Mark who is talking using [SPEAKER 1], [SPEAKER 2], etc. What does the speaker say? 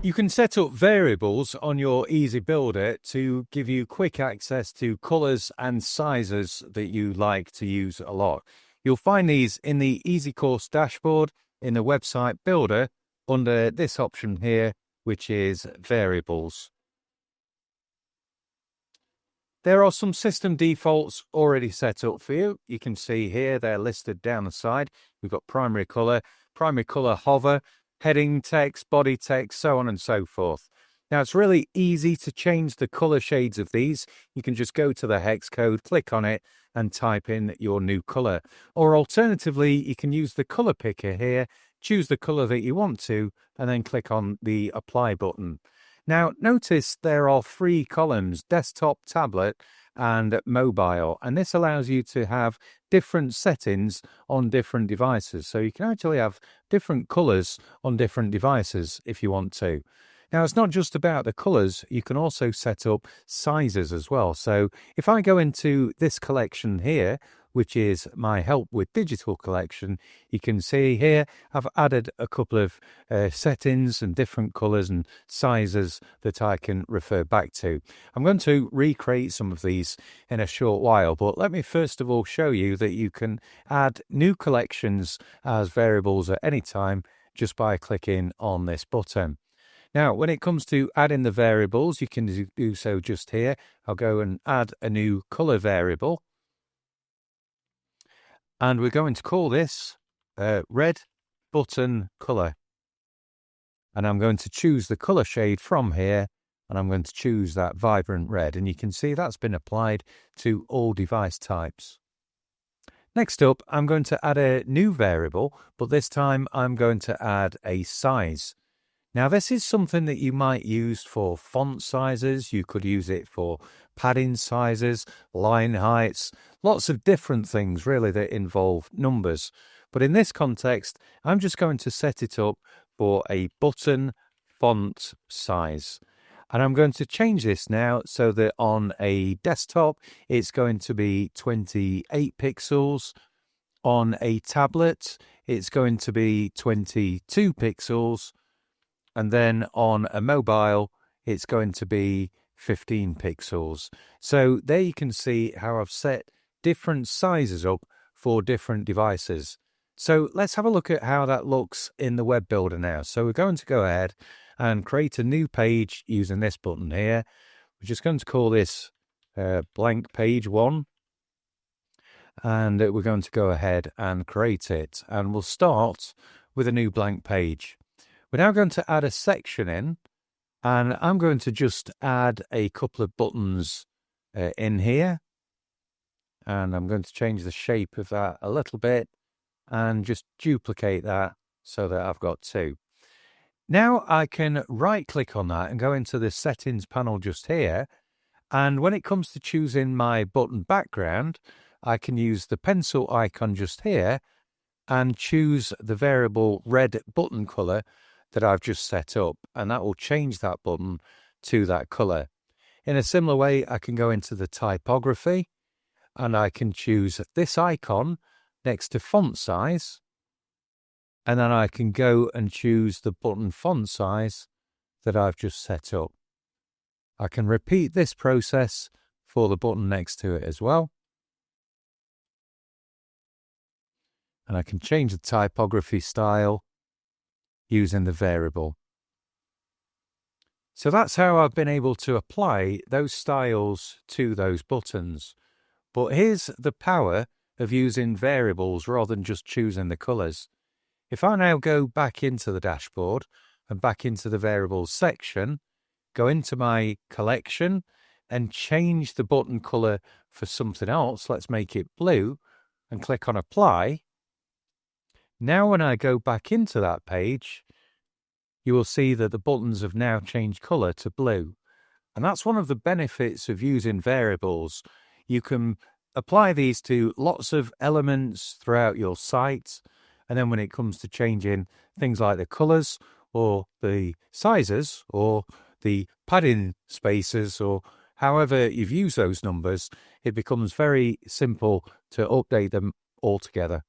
[SPEAKER 1] You can set up variables on your Easy Builder to give you quick access to colors and sizes that you like to use a lot. You'll find these in the EzyCourse dashboard in the website builder under this option here, which is variables. There are some system defaults already set up for you. You can see here they're listed down the side. We've got primary color hover, heading text, body text, so on and so forth. Now it's really easy to change the color shades of these. You can just go to the hex code, click on it and type in your new color. Or alternatively, you can use the color picker here, choose the color that you want to, and then click on the apply button. Now notice there are 3 columns, desktop, tablet and mobile, and this allows you to have different settings on different devices. So you can actually have different colors on different devices if you want to. Now it's not just about the colors, you can also set up sizes as well. So if I go into this collection here, which is my Help with Digital collection, you can see here I've added a couple of settings and different colors and sizes that I can refer back to. I'm going to recreate some of these in a short while, but let me first of all show you that you can add new collections as variables at any time just by clicking on this button. Now, when it comes to adding the variables, you can do so just here. I'll go and add a new color variable. And we're going to call this red button color. And I'm going to choose the color shade from here, and I'm going to choose that vibrant red. And you can see that's been applied to all device types. Next up, I'm going to add a new variable, but this time I'm going to add a size. Now, this is something that you might use for font sizes. You could use it for padding sizes, line heights, lots of different things really that involve numbers. But in this context, I'm just going to set it up for a button font size. And I'm going to change this now so that on a desktop, it's going to be 28 pixels. On a tablet, it's going to be 22 pixels. And then on a mobile, it's going to be 15 pixels. So there you can see how I've set different sizes up for different devices. So let's have a look at how that looks in the web builder now. So we're going to go ahead and create a new page using this button here. We're just going to call this blank page 1. And we're going to go ahead and create it. And we'll start with a new blank page. We're now going to add a section in, and I'm going to just add a couple of buttons in here. And I'm going to change the shape of that a little bit and just duplicate that so that I've got 2. Now I can right click on that and go into the settings panel just here. And when it comes to choosing my button background, I can use the pencil icon just here and choose the variable red button color that I've just set up, and that will change that button to that color. In a similar way, I can go into the typography and I can choose this icon next to font size, and then I can go and choose the button font size that I've just set up. I can repeat this process for the button next to it as well. And I can change the typography style using the variable. So that's how I've been able to apply those styles to those buttons. But here's the power of using variables rather than just choosing the colors. If I now go back into the dashboard and back into the variables section, go into my collection and change the button color for something else, let's make it blue, and click on apply. Now when I go back into that page, you will see that the buttons have now changed color to blue. And that's one of the benefits of using variables. You can apply these to lots of elements throughout your site. And then when it comes to changing things like the colors or the sizes or the padding spaces or however you've used those numbers, it becomes very simple to update them all together.